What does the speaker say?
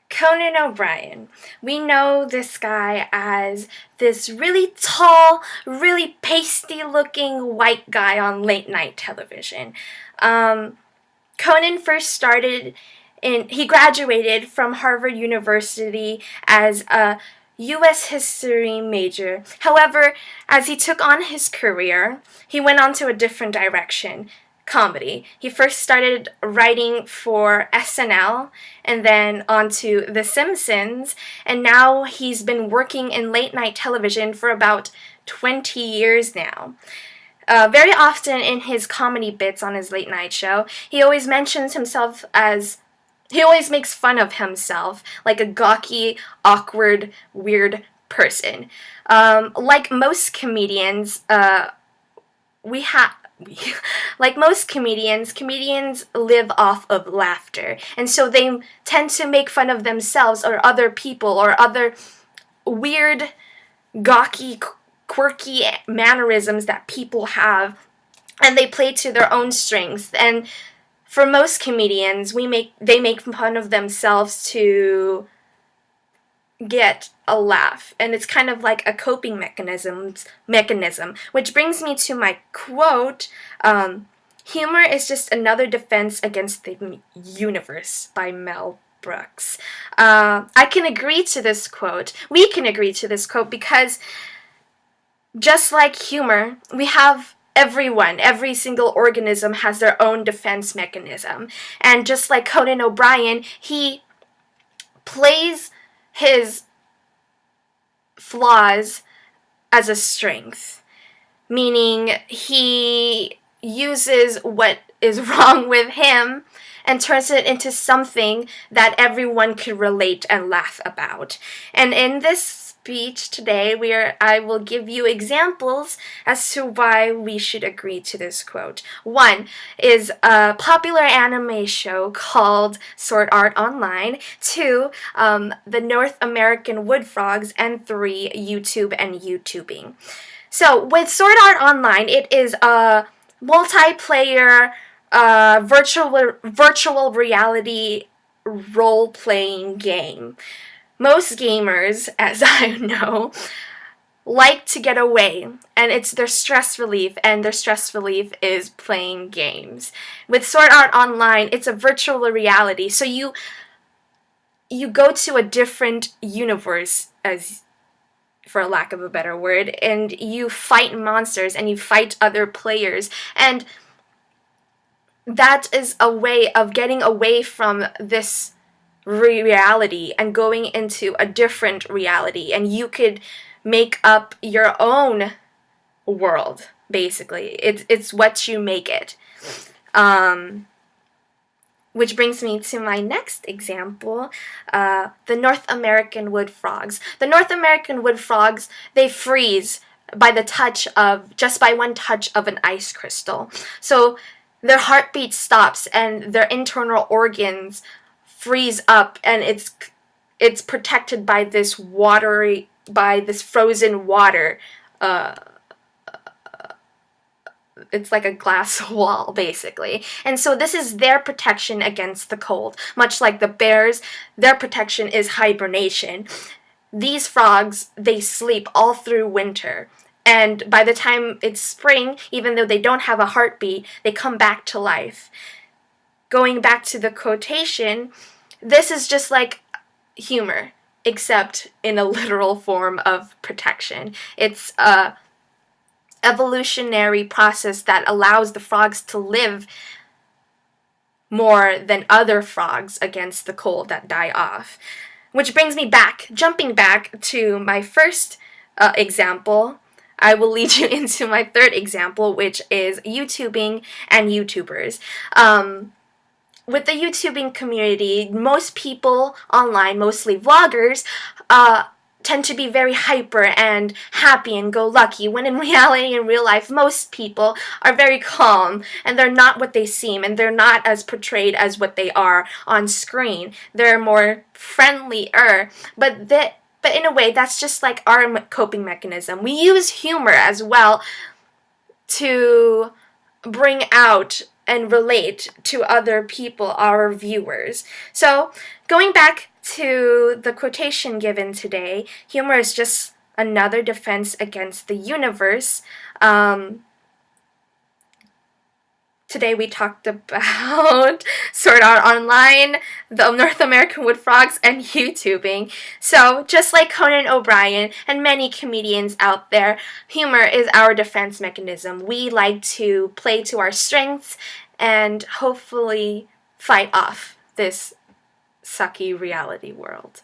Conan O'Brien. We know this guy as this really tall, really pasty looking white guy on late night television. Conan first started he graduated from Harvard University as a U.S. history major. However, as he took on his career, he went on to a different direction, comedy. He first started writing for SNL and then onto The Simpsons, and now he's been working in late night television for about 20 years now. Very often in his comedy bits on his late night show, he always makes fun of himself like a gawky, awkward, weird person. Like most comedians, comedians live off of laughter, and so they tend to make fun of themselves or other people or other weird, gawky, quirky mannerisms that people have, and they play to their own strengths. And for most comedians, they make fun of themselves to get a laugh, and it's kind of like a coping mechanism, which brings me to my quote, humor is just another defense against the universe, by Mel Brooks. I can agree to this quote. We can agree to this quote because just like humor, we have every single organism has their own defense mechanism. And just like Conan O'Brien, he plays his flaws as a strength, meaning he uses what is wrong with him and turns it into something that everyone could relate and laugh about. And in this speech today, I will give you examples as to why we should agree to this quote. One is a popular anime show called Sword Art Online. Two, the North American Wood Frogs. And three, YouTube and YouTubing. So with Sword Art Online, it is a multiplayer virtual reality role-playing game. Most gamers, as I know, like to get away, and it's their stress relief, and their stress relief is playing games. With Sword Art Online, it's a virtual reality, so you go to a different universe, as for a lack of a better word, and you fight monsters, and you fight other players, and that is a way of getting away from this reality and going into a different reality, and you could make up your own world, basically. It's what you make it. Which brings me to my next example, the North American wood frogs. The North American wood frogs, they freeze by just by one touch of an ice crystal. So their heartbeat stops and their internal organs freeze up, and it's protected by this frozen water. It's like a glass wall, basically. And so this is their protection against the cold. Much like the bears, their protection is hibernation. These frogs, they sleep all through winter. And by the time it's spring, even though they don't have a heartbeat, they come back to life. Going back to the quotation, this is just like humor, except in a literal form of protection. It's a evolutionary process that allows the frogs to live more than other frogs against the cold that die off. Which brings me jumping back to my first example. I will lead you into my third example, which is YouTubing and YouTubers. With the YouTubing community, most people online, mostly vloggers, tend to be very hyper and happy and go lucky, when in reality, in real life, most people are very calm, and they're not what they seem, and they're not as portrayed as what they are on screen. They're more friendlier, but in a way, that's just like our coping mechanism. We use humor as well to bring out and relate to other people, our viewers. So, going back to the quotation given today, humor is just another defense against the universe. Today we talked about Sword Art Online, the North American Wood Frogs, and YouTubing. So, just like Conan O'Brien and many comedians out there, humor is our defense mechanism. We like to play to our strengths and hopefully fight off this sucky reality world.